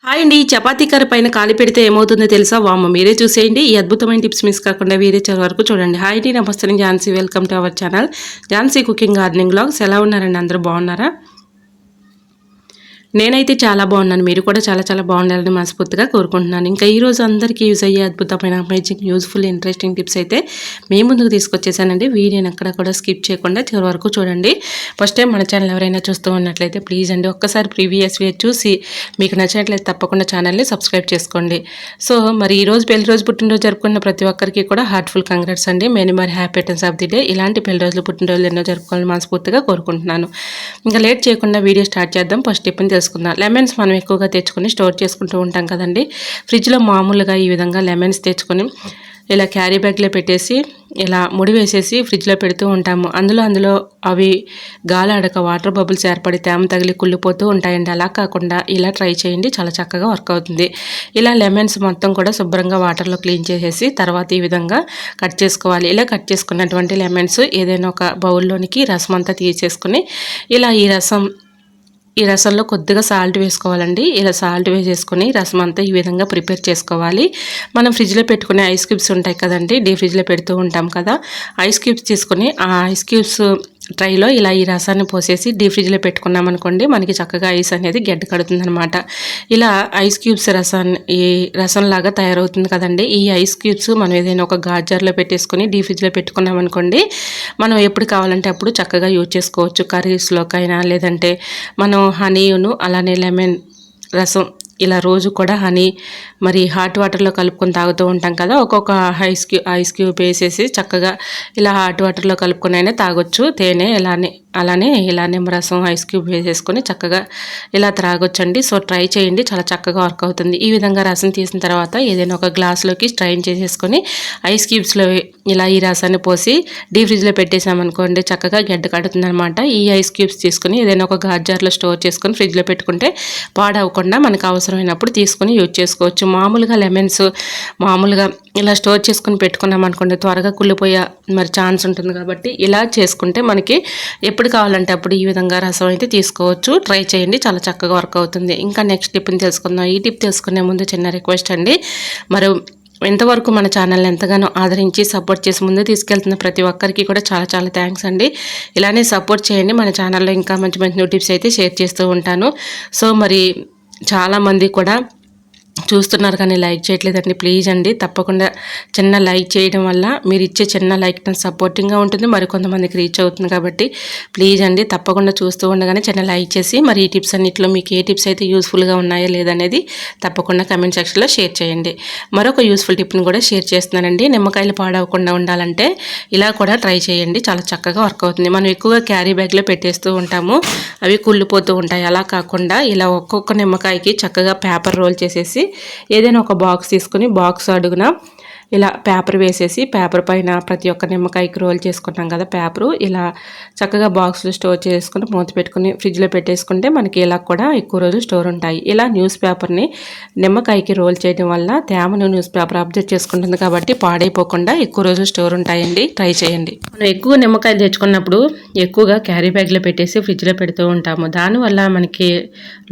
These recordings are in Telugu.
హాయ్ అండి. చపాతీ కర్ర పైన కాలి పెడితే ఏమవుతుందో తెలుసా? వామ్మో! మీరే చూసేయండి. ఈ అద్భుతమైన టిప్స్ మిస్ కాకుండా వీడియో చివరి వరకు చూడండి. హాయ్ అండి. నమస్తే. నేను Jhansi. Welcome to our channel Jhansi cooking gardening vlogs. ఎలా ఉన్నారండి? అందరూ బాగున్నారా? నేనైతే చాలా బాగున్నాను. మీరు కూడా చాలా చాలా బాగుండాలని మనస్ఫూర్తిగా కోరుకుంటున్నాను. ఇంకా ఈరోజు అందరికీ యూజ్ అయ్యే అద్భుతమైన అమేజింగ్ యూజ్ఫుల్ ఇంట్రెస్టింగ్ టిప్స్ అయితే మీ ముందుకు తీసుకొచ్చేసానండి. వీడియోని ఎక్కడ కూడా స్కిప్ చేయకుండా చివరి వరకు చూడండి. ఫస్ట్ టైం మన ఛానల్ ఎవరైనా చూస్తూ ఉన్నట్లయితే ప్లీజ్ అండి ఒక్కసారి ప్రీవియస్ వీడియో చూసి మీకు నచ్చినట్లయితే తప్పకుండా ఛానల్ని సబ్స్క్రైబ్ చేసుకోండి. సో మరి ఈరోజు పెళ్లి రోజు పుట్టినరోజు జరుపుకున్న ప్రతి ఒక్కరికి కూడా హార్ట్ఫుల్ కంగ్రాట్స్ అండి. మెనీ మరి happy returns of the day. ఇలాంటి పెళ్లి రోజులు పుట్టినరోజులు ఎన్నో జరుపుకోవాలని మనస్ఫూర్తిగా కోరుకుంటున్నాను. ఇంకా లేట్ చేయకుండా వీడియో స్టార్ట్ చేద్దాం. ఫస్ట్ టిప్ తెలుసుకుందాం. లెమన్స్ మనం ఎక్కువగా తెచ్చుకొని స్టోర్ చేసుకుంటూ ఉంటాం కదండి. ఫ్రిడ్జ్లో మామూలుగా ఈ విధంగా లెమన్స్ తెచ్చుకొని ఇలా క్యారీ బ్యాగ్లో పెట్టేసి ఇలా ముడి వేసేసి ఫ్రిడ్జ్లో పెడుతూ ఉంటాము. అందులో అవి గాలాడక వాటర్ బబుల్స్ ఏర్పడి తేమ తగిలి కుళ్ళిపోతూ ఉంటాయండి. అలా కాకుండా ఇలా ట్రై చేయండి, చాలా చక్కగా వర్క్ అవుతుంది. ఇలా లెమన్స్ మొత్తం కూడా శుభ్రంగా వాటర్లో క్లీన్ చేసేసి తర్వాత ఈ విధంగా కట్ చేసుకోవాలి. ఇలా కట్ చేసుకున్నటువంటి లెమన్స్ ఏదైనా ఒక బౌల్లోనికి రసం అంతా తీసేసుకుని ఇలా ఈ రసంలో కొద్దిగా సాల్ట్ వేసుకోవాలండి. ఇలా సాల్ట్ వేసేసుకొని రసం అంతా ఈ విధంగా ప్రిపేర్ చేసుకోవాలి. మనం ఫ్రిడ్జ్లో పెట్టుకునే ఐస్ క్యూబ్స్ ఉంటాయి కదండి, డీ ఫ్రిడ్జ్లో పెడుతూ ఉంటాం కదా. ఐస్ క్యూబ్స్ తీసుకొని ఆ ఐస్ క్యూబ్స్ ట్రైలో ఇలా ఈ రసాన్ని పోసేసి డీ ఫ్రిడ్జ్లో పెట్టుకున్నాం అనుకోండి, మనకి చక్కగా ఐస్ అనేది గడ్డ కడుతుంది అనమాట. ఇలా ఐస్ క్యూబ్స్ ఈ రసంలాగా తయారవుతుంది కదండి. ఈ ఐస్ క్యూబ్స్ మనం ఏదైనా ఒక గాజర్లో పెట్టేసుకొని డీ ఫ్రిడ్జ్లో పెట్టుకున్నాం అనుకోండి, మనం ఎప్పుడు కావాలంటే అప్పుడు చక్కగా యూజ్ చేసుకోవచ్చు. కర్రీస్లోకైనా లేదంటే మనం హనీను అలానే లెమన్ రసం ఇలా రోజు కూడా హనీ మరి హాట్ వాటర్లో కలుపుకొని తాగుతూ ఉంటాం కదా. ఒక్కొక్క ఐస్ క్యూబ్ వేసేసి చక్కగా ఇలా హాట్ వాటర్లో కలుపుకొని అయినా తాగొచ్చు. తేనె అలానే ఇలా నిమ్మరసం ఐస్ క్యూబ్ వేసేసుకొని చక్కగా ఇలా త్రాగొచ్చండి. సో ట్రై చేయండి, చాలా చక్కగా వర్క్ అవుతుంది. ఈ విధంగా రసం తీసిన తర్వాత ఏదైనా ఒక గ్లాస్లోకి స్ట్రైన్ చేసేసుకొని ఐస్ క్యూబ్స్లో ఇలా ఈ రసాన్ని పోసి డీ ఫ్రిడ్జ్లో పెట్టేసామనుకోండి, చక్కగా గడ్డ కడుతుంది అనమాట. ఈ ఐస్ క్యూబ్స్ తీసుకుని ఏదైనా ఒక గాజర్లో స్టోర్ చేసుకొని ఫ్రిడ్జ్లో పెట్టుకుంటే పాడవకుండా మనకు అవసరమైనప్పుడు తీసుకొని యూజ్ చేసుకోవచ్చు. మామూలుగా లెమన్స్ మామూలుగా ఇలా స్టోర్ చేసుకొని పెట్టుకున్నాం అనుకోండి, త్వరగా కుళ్ళిపోయే మరి ఛాన్స్ ఉంటుంది. కాబట్టి ఇలా చేసుకుంటే మనకి ఎప్పుడు కావాలంటే అప్పుడు ఈ విధంగా రసం అయితే తీసుకోవచ్చు. ట్రై చేయండి, చాలా చక్కగా వర్క్ అవుతుంది. ఇంకా నెక్స్ట్ టిప్ని తెలుసుకుందాం. ఈ టిప్ తెలుసుకునే ముందు చిన్న రిక్వెస్ట్ అండి. మరి ఎంతవరకు మన ఛానల్ని ఎంతగానో ఆదరించి సపోర్ట్ చేసి ముందు తీసుకెళ్తున్న ప్రతి ఒక్కరికి కూడా చాలా చాలా థ్యాంక్స్ అండి. ఇలానే సపోర్ట్ చేయండి. మన ఛానల్లో ఇంకా మంచి మంచి న్యూ టిప్స్ అయితే షేర్ చేస్తూ ఉంటాను. సో మరి చాలామంది కూడా చూస్తున్నారు కానీ లైక్ చేయట్లేదండి. ప్లీజ్ అండి, తప్పకుండా చిన్న లైక్ చేయడం వల్ల మీరు ఇచ్చే చిన్న లైక్ నాకు సపోర్టింగ్గా ఉంటుంది, మరి కొంతమందికి రీచ్ అవుతుంది. కాబట్టి ప్లీజ్ అండి, తప్పకుండా చూస్తూ ఉండగానే చిన్న లైక్ చేసి మరి ఈ టిప్స్ అన్నింటిలో మీకు ఏ టిప్స్ అయితే యూస్ఫుల్గా ఉన్నాయో లేదనేది తప్పకుండా కమెంట్ సెక్షన్లో షేర్ చేయండి. మరొక యూస్ఫుల్ టిప్ని కూడా షేర్ చేస్తున్నానండి. నిమ్మకాయలు పాడవకుండా ఉండాలంటే ఇలా కూడా ట్రై చేయండి, చాలా చక్కగా వర్క్ అవుతుంది. మనం ఎక్కువగా క్యారీ బ్యాగ్లో పెట్టేస్తూ ఉంటాము, అవి కుళ్ళిపోతూ ఉంటాయి. అలా కాకుండా ఇలా ఒక్కొక్క నిమ్మకాయకి చక్కగా పేపర్ రోల్ చేసేసి ఏదైనా ఒక బాక్స్ తీసుకుని బాక్స్ అడుగున ఇలా పేపర్ వేసేసి పేపర్ పైన ప్రతి ఒక్క నిమ్మకాయకి రోల్ చేసుకున్నాం కదా పేపరు, ఇలా చక్కగా బాక్స్లో స్టోర్ చేసుకుని మూత పెట్టుకుని ఫ్రిడ్జ్లో పెట్టేసుకుంటే మనకి ఇలా కూడా ఎక్కువ రోజులు స్టోర్ ఉంటాయి. ఇలా న్యూస్ పేపర్ని నిమ్మకాయకి రోల్ చేయడం వల్ల తేమను న్యూస్ పేపర్ అబ్జర్వ్ చేసుకుంటుంది కాబట్టి పాడైపోకుండా ఎక్కువ రోజులు స్టోర్ ఉంటాయండి. ట్రై చేయండి. మనం ఎక్కువ నిమ్మకాయలు తెచ్చుకున్నప్పుడు ఎక్కువగా క్యారీ బ్యాగ్లో పెట్టేసి ఫ్రిడ్జ్లో పెడుతూ ఉంటాము. దానివల్ల మనకి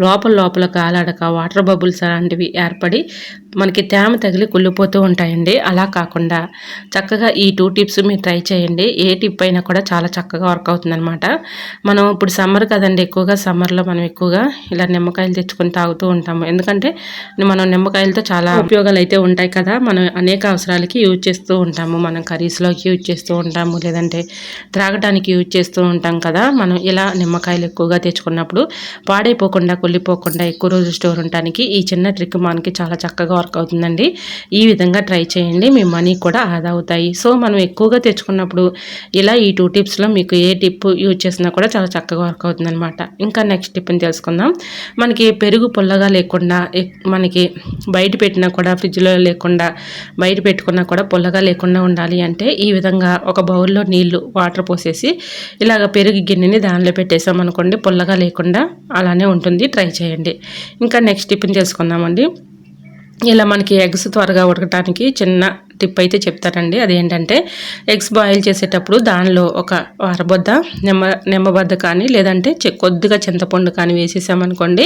లోపల గాలాడక వాటర్ బబుల్స్ అలాంటివి ఏర్పడి మనకి తేమ తగిలి కుళ్ళిపోతూ ఉంటాయండి. అలా కాకుండా చక్కగా ఈ 2 టిప్స్ మీరు ట్రై చేయండి. ఏ టిప్ అయినా కూడా చాలా చక్కగా వర్క్ అవుతుందన్నమాట. మనం ఇప్పుడు సమ్మర్ కదండి, ఎక్కువగా సమ్మర్లో మనం ఎక్కువగా ఇలా నిమ్మకాయలు తెచ్చుకొని తాగుతూ ఉంటాము. ఎందుకంటే మనం నిమ్మకాయలతో చాలా ఉపయోగాలు అయితే ఉంటాయి కదా. మనం అనేక అవసరాలకి యూజ్ చేస్తూ ఉంటాము. మనం కర్రీస్లోకి యూజ్ చేస్తూ ఉంటాము, లేదంటే త్రాగడానికి యూజ్ చేస్తూ ఉంటాం కదా. మనం ఇలా నిమ్మకాయలు ఎక్కువగా తెచ్చుకున్నప్పుడు పాడైపోకుండా కుళ్ళిపోకుండా ఎక్కువ రోజులు స్టోర్ ఉండడానికి ఈ చిన్న ట్రిక్ మనకి చాలా చక్కగా వర్క్ అవుతుందండి. ఈ విధంగా ట్రై చేయండి, మీ మనీ కూడా ఆదా అవుతాయి. సో మనం ఎక్కువగా తెచ్చుకున్నప్పుడు ఇలా ఈ 2 టిప్స్లో మీకు ఏ టిప్ యూజ్ చేసినా కూడా చాలా చక్కగా వర్క్ అవుతుందన్నమాట. ఇంకా నెక్స్ట్ టిప్ని తెలుసుకుందాం. మనకి పెరుగు పుల్లగా లేకుండా మనకి బయట పెట్టినా కూడా ఫ్రిడ్జ్లో లేకుండా బయట పెట్టుకున్నా కూడా పుల్లగా లేకుండా ఉండాలి అంటే ఈ విధంగా ఒక బౌల్లో నీళ్లు వాటర్ పోసేసి ఇలాగ పెరుగు గిన్నెని దానిలో పెట్టేసాం అనుకోండి, పుల్లగా లేకుండా అలానే ఉంటుంది. ట్రై చేయండి. ఇంకా నెక్స్ట్ టిప్ని తెలుసుకుందామండి. ఇలా మనకి ఎగ్స్ త్వరగా ఉడకటానికి చిన్న టిప్ అయితే చెప్తానండి. అదేంటంటే ఎగ్స్ బాయిల్ చేసేటప్పుడు దానిలో ఒక అరబొద్ద నిమ్మబద్ద కానీ లేదంటే కొద్దిగా చింతపండు కానీ వేసేసామనుకోండి,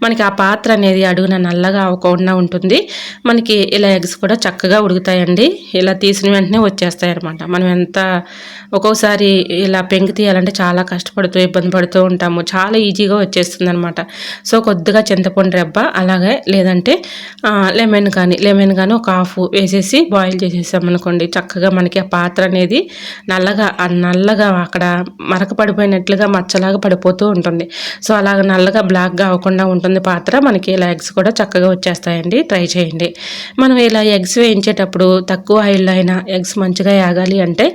మనకి ఆ పాత్ర అనేది అడుగున నల్లగా అవ్వకుండా ఉంటుంది. మనకి ఇలా ఎగ్స్ కూడా చక్కగా ఉడుకుతాయండి. ఇలా తీసిన వెంటనే వచ్చేస్తాయి అనమాట. మనం ఎంత ఒక్కోసారి ఇలా పెంకి తీయాలంటే చాలా కష్టపడుతూ ఇబ్బంది పడుతూ ఉంటాము. చాలా ఈజీగా వచ్చేస్తుంది అనమాట. సో కొద్దిగా చింతపండు రెబ్బ అలాగే లేదంటే లెమన్ కానీ ఒక హాఫ్ వేసేసి బాయిల్ చేసేసామనుకోండి, చక్కగా మనకి ఆ పాత్ర అనేది నల్లగా అక్కడ మరక పడిపోయినట్లుగా మచ్చలాగా పడిపోతూ ఉంటుంది. సో అలాగ నల్లగా బ్లాక్గా అవ్వకుండా ఉంటుంది పాత్ర. మనకి ఇలా ఎగ్స్ కూడా చక్కగా వచ్చేస్తాయండి. ట్రై చేయండి. మనం ఇలా ఎగ్స్ వేయించేటప్పుడు తక్కువ ఆయిల్లో అయినా ఎగ్స్ మంచిగా యాగాలి అంటే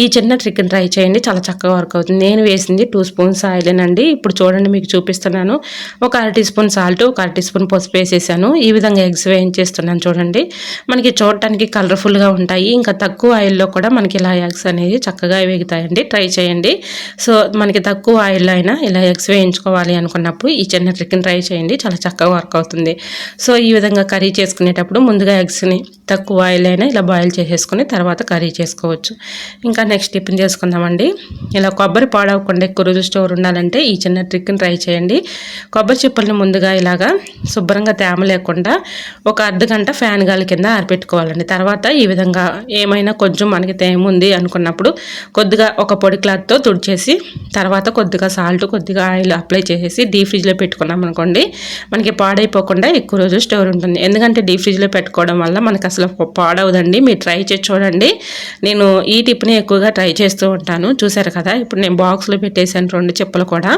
ఈ చిన్న ట్రిక్ని ట్రై చేయండి. చాలా చక్కగా వర్క్ అవుతుంది. నేను వేసింది 2 స్పూన్స్ ఆయిలేనండి. ఇప్పుడు చూడండి మీకు చూపిస్తున్నాను. ఒక 1/2 టీ స్పూన్ సాల్ట్, ఒక 1/2 టీ స్పూన్ పసుపు వేసేసాను. ఈ విధంగా ఎగ్స్ వేయించేస్తున్నాను చూడండి. మనకి చూడటానికి కలర్ఫుల్గా ఉంటాయి. ఇంకా తక్కువ ఆయిల్లో కూడా మనకి ఇలా ఎగ్స్ అనేది చక్కగా వేగుతాయండి. ట్రై చేయండి. సో మనకి తక్కువ ఆయిల్లో అయినా ఇలా ఎగ్స్ వేయించుకోవాలి అనుకున్నప్పుడు ఈ చిన్న ట్రిక్ని ట్రై చేయండి. చాలా చక్కగా వర్క్ అవుతుంది. సో ఈ విధంగా కర్రీ చేసుకునేటప్పుడు ముందుగా ఎగ్స్ని తక్కువ ఆయిల్ అయినా ఇలా బాయిల్ చేసేసుకుని తర్వాత కర్రీ చేసుకోవచ్చు. ఇంకా నెక్స్ట్ టిఫిన్ చేసుకుందామండి. ఇలా కొబ్బరి పాడవకుండా ఎక్కువ రోజులు స్టోర్ ఉండాలంటే ఈ చిన్న ట్రిక్ని ట్రై చేయండి. కొబ్బరి చిప్పల్ని ముందుగా ఇలాగా శుభ్రంగా తేమ లేకుండా ఒక అర్ధగంట ఫ్యాన్ గాలి కింద ఆరిపెట్టుకోవాలండి. తర్వాత ఈ విధంగా ఏమైనా కొంచెం మనకి తేమ ఉంది అనుకున్నప్పుడు కొద్దిగా ఒక పొడి క్లాత్తో తుడిచేసి తర్వాత కొద్దిగా సాల్ట్, కొద్దిగా ఆయిల్ అప్లై చేసేసి డీప్ ఫ్రిడ్జ్లో పెట్టుకున్నాం అనుకోండి, మనకి పాడైపోకుండా ఎక్కువ రోజులు స్టోర్ ఉంటుంది. ఎందుకంటే డీప్ ఫ్రిడ్జ్లో పెట్టుకోవడం వల్ల మనకి అసలు పాడవదండి. మీరు ట్రై చేసి చూడండి. నేను ఈ టిప్ని ఎక్కువగా ట్రై చేస్తూ ఉంటాను. చూసారు కదా, ఇప్పుడు నేను బాక్స్లో పెట్టేసాను 2 చెప్పులు కూడా.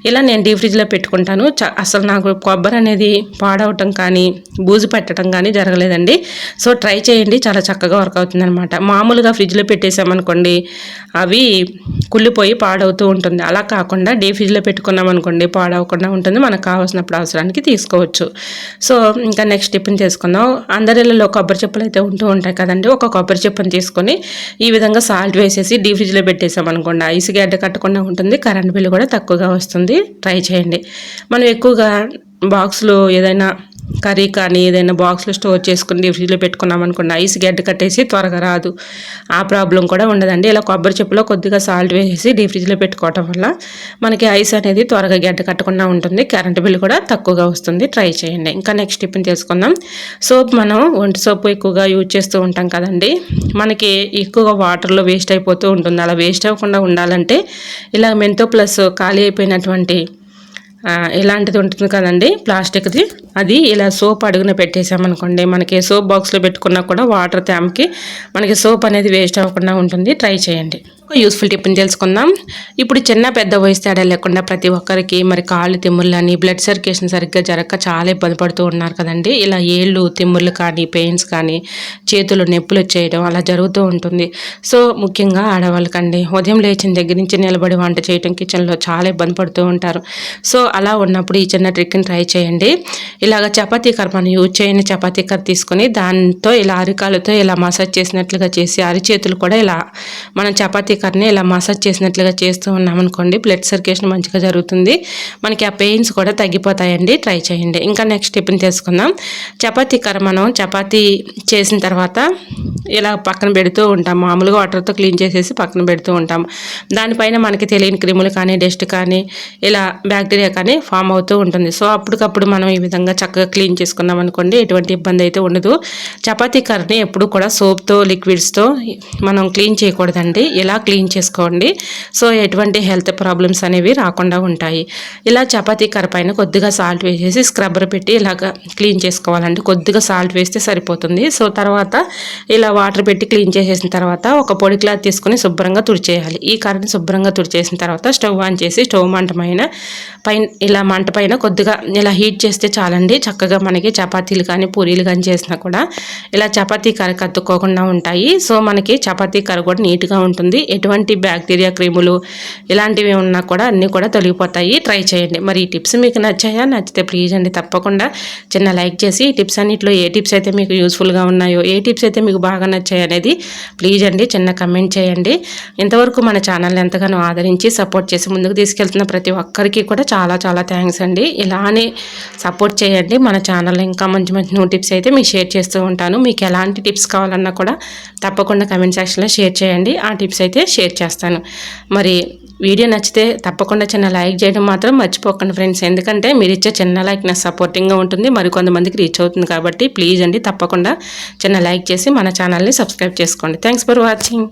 ఇలా నేను డీప్ ఫ్రిడ్జ్లో పెట్టుకుంటాను. అసలు నాకు కొబ్బరి అనేది పాడవటం కానీ బూజు పెట్టడం కానీ జరగలేదండి. సో ట్రై చేయండి. చాలా చక్కగా వర్క్ అవుతుంది అనమాట. మామూలుగా ఫ్రిడ్జ్లో పెట్టేసామనుకోండి అవి కుళ్ళిపోయి పాడవుతూ ఉంటుంది. అలా కాకుండా డీప్ ఫ్రిడ్జ్లో పెట్టుకున్నాం అనుకోండి పాడవకుండా ఉంటుంది. మనకు కావాల్సినప్పుడు అవసరానికి తీసుకోవచ్చు. సో ఇంకా నెక్స్ట్ టిఫిన్ చేసుకుందాం. అందరిలో కొబ్బరి చెప్పులు అయితే ఉంటూ ఉంటాయి కదండి. ఒక కొబ్బరి చెప్పుని తీసుకొని ఈ విధంగా సాల్ట్ వేసేసి డీప్ ఫ్రిడ్జ్లో పెట్టేసాం అనుకోండి ఐస్ గడ్డ కట్టకుండా ఉంటుంది. కరెంట్ బిల్లు కూడా తక్కువగా వస్తుంది. ట్రై చేయండి. మనం ఎక్కువగా బాక్స్లో ఏదైనా కర్రీ కానీ ఏదైనా బాక్స్లో స్టోర్ చేసుకుని డీప్ ఫ్రిడ్జ్లో పెట్టుకున్నాం అనుకోండి ఐస్ గడ్డ కట్టేసి త్వరగా రాదు. ఆ ప్రాబ్లం కూడా ఉండదండి. ఇలా కొబ్బరి చెప్పులో కొద్దిగా సాల్ట్ వేసేసి డీప్ ఫ్రిడ్జ్లో పెట్టుకోవటం వల్ల మనకి ఐస్ అనేది త్వరగా గడ్డ కట్టకుండా ఉంటుంది. కరెంట్ బిల్ కూడా తక్కువగా వస్తుంది. ట్రై చేయండి. ఇంకా నెక్స్ట్ టిఫిన్ చేసుకుందాం. సోప్ మనం ఒంటి సోపు ఎక్కువగా యూజ్ చేస్తూ ఉంటాం కదండి. మనకి ఎక్కువగా వాటర్లో వేస్ట్ అయిపోతూ ఉంటుంది. అలా వేస్ట్ అవ్వకుండా ఉండాలంటే ఇలా మెంతో ప్లస్ ఖాళీ అయిపోయినటువంటి ఇలాంటిది ఉంటుంది కదండి ప్లాస్టిక్ది, అది ఇలా సోప్ అడుగున పెట్టేసామనుకోండి మనకి సోప్ బాక్స్లో పెట్టుకున్నా కూడా వాటర్ తేమకి మనకి సోప్ అనేది వేస్ట్ అవ్వకుండా ఉంటుంది. ట్రై చేయండి. ఒక యూస్ఫుల్ టిప్ని తెలుసుకుందాం. ఇప్పుడు చిన్న పెద్ద వయసు తేడా లేకుండా ప్రతి ఒక్కరికి మరి కాళ్ళు తిమ్ముళ్ళని బ్లడ్ సర్క్యులేషన్ సరిగ్గా జరగక చాలా ఇబ్బంది పడుతూ ఉన్నారు కదండి. ఇలా ఏళ్ళు తిమ్ముళ్ళు కానీ పెయిన్స్ కానీ చేతులు నొప్పులు వచ్చేయడం అలా జరుగుతూ ఉంటుంది. సో ముఖ్యంగా ఆడవాళ్ళకండి ఉదయం లేచిన దగ్గర నుంచి నిలబడి వంట చేయడం కిచెన్లో చాలా ఇబ్బంది పడుతూ ఉంటారు. సో అలా ఉన్నప్పుడు ఈ చిన్న ట్రిక్ని ట్రై చేయండి. ఇలాగ చపాతీ కర్ర మనం యూజ్ చేయని చపాతీ కర్ర తీసుకొని దాంతో ఇలా అరికాలతో ఇలా మసాజ్ చేసినట్లుగా చేసి అరిచేతులు కూడా ఇలా మనం చపాతీ కర్రని ఇలా మసాజ్ చేసినట్లుగా చేస్తూ ఉన్నామనుకోండి బ్లడ్ సర్క్యులేషన్ మంచిగా జరుగుతుంది. మనకి ఆ పెయిన్స్ కూడా తగ్గిపోతాయండి. ట్రై చేయండి. ఇంకా నెక్స్ట్ టిఫిన్ తీసుకుందాం. చపాతీ కర్ర మనం చపాతీ చేసిన తర్వాత ఇలా పక్కన పెడుతూ ఉంటాం. మామూలుగా వాటర్తో క్లీన్ చేసేసి పక్కన పెడుతూ ఉంటాం. దానిపైన మనకి తెలియని క్రిములు కానీ డస్ట్ కానీ ఇలా బ్యాక్టీరియా కానీ ఫామ్ అవుతూ ఉంటుంది. సో అప్పటికప్పుడు మనం ఈ విధంగా చక్కగా క్లీన్ చేసుకున్నాం అనుకోండి ఎటువంటి ఇబ్బంది అయితే ఉండదు. చపాతీ కర్రని ఎప్పుడు కూడా సోప్తో లిక్విడ్స్తో మనం క్లీన్ చేయకూడదండి. ఇలా క్లీన్ చేసుకోండి. సో ఎటువంటి హెల్త్ ప్రాబ్లమ్స్ అనేవి రాకుండా ఉంటాయి. ఇలా చపాతీ కర్ర పైన కొద్దిగా సాల్ట్ వేసేసి స్క్రబ్బర్ పెట్టి ఇలాగ క్లీన్ చేసుకోవాలండి. కొద్దిగా సాల్ట్ వేస్తే సరిపోతుంది. సో తర్వాత ఇలా వాటర్ పెట్టి క్లీన్ చేసేసిన తర్వాత ఒక పొడి క్లాత్ తీసుకొని శుభ్రంగా తుడిచేయాలి. ఈ కర్రని శుభ్రంగా తుడిచేసిన తర్వాత స్టవ్ ఆన్ చేసి స్టవ్ మంట పైన ఇలా మంట పైన కొద్దిగా ఇలా హీట్ చేస్తే చాలండి. చక్కగా మనకి చపాతీలు కానీ పూరీలు కానీ చేసినా కూడా ఇలా చపాతీ కర్ర కత్తుకోకుండా ఉంటాయి. సో మనకి చపాతీ కర్ర కూడా నీట్గా ఉంటుంది. ఎటువంటి బ్యాక్టీరియా క్రిములు ఇలాంటివి ఉన్నా కూడా అన్నీ కూడా తొలగిపోతాయి. ట్రై చేయండి. మరి ఈ టిప్స్ మీకు నచ్చాయా? నచ్చితే ప్లీజ్ అండి తప్పకుండా చిన్న లైక్ చేసి ఈ టిప్స్ అన్నింటిలో ఏ టిప్స్ అయితే మీకు యూస్ఫుల్గా ఉన్నాయో ఏ టిప్స్ అయితే మీకు బాగా నచ్చాయి అనేది ప్లీజ్ అండి చిన్న కమెంట్ చేయండి. ఇంతవరకు మన ఛానల్ని ఎంతగానో ఆదరించి సపోర్ట్ చేసి ముందుకు తీసుకెళ్తున్న ప్రతి ఒక్కరికి కూడా చాలా చాలా థ్యాంక్స్ అండి. ఇలానే సపోర్ట్ చేయండి మన ఛానల్. ఇంకా మంచి మంచి న్యూ టిప్స్ అయితే మీకు షేర్ చేస్తూ ఉంటాను. మీకు ఎలాంటి టిప్స్ కావాలన్నా కూడా తప్పకుండా కమెంట్ సెక్షన్లో షేర్ చేయండి. ఆ టిప్స్ అయితే షేర్ చేస్తాను. మరి వీడియో నచ్చితే తప్పకుండా చిన్న లైక్ చేయడం మాత్రం మర్చిపోకండి ఫ్రెండ్స్. ఎందుకంటే మీరు ఇచ్చే చిన్న లైక్ నాకు సపోర్టింగ్గా ఉంటుంది, మరి కొంతమందికి రీచ్ అవుతుంది. కాబట్టి ప్లీజ్ అండి తప్పకుండా చిన్న లైక్ చేసి మన ఛానల్ని సబ్స్క్రైబ్ చేసుకోండి. Thanks for watching.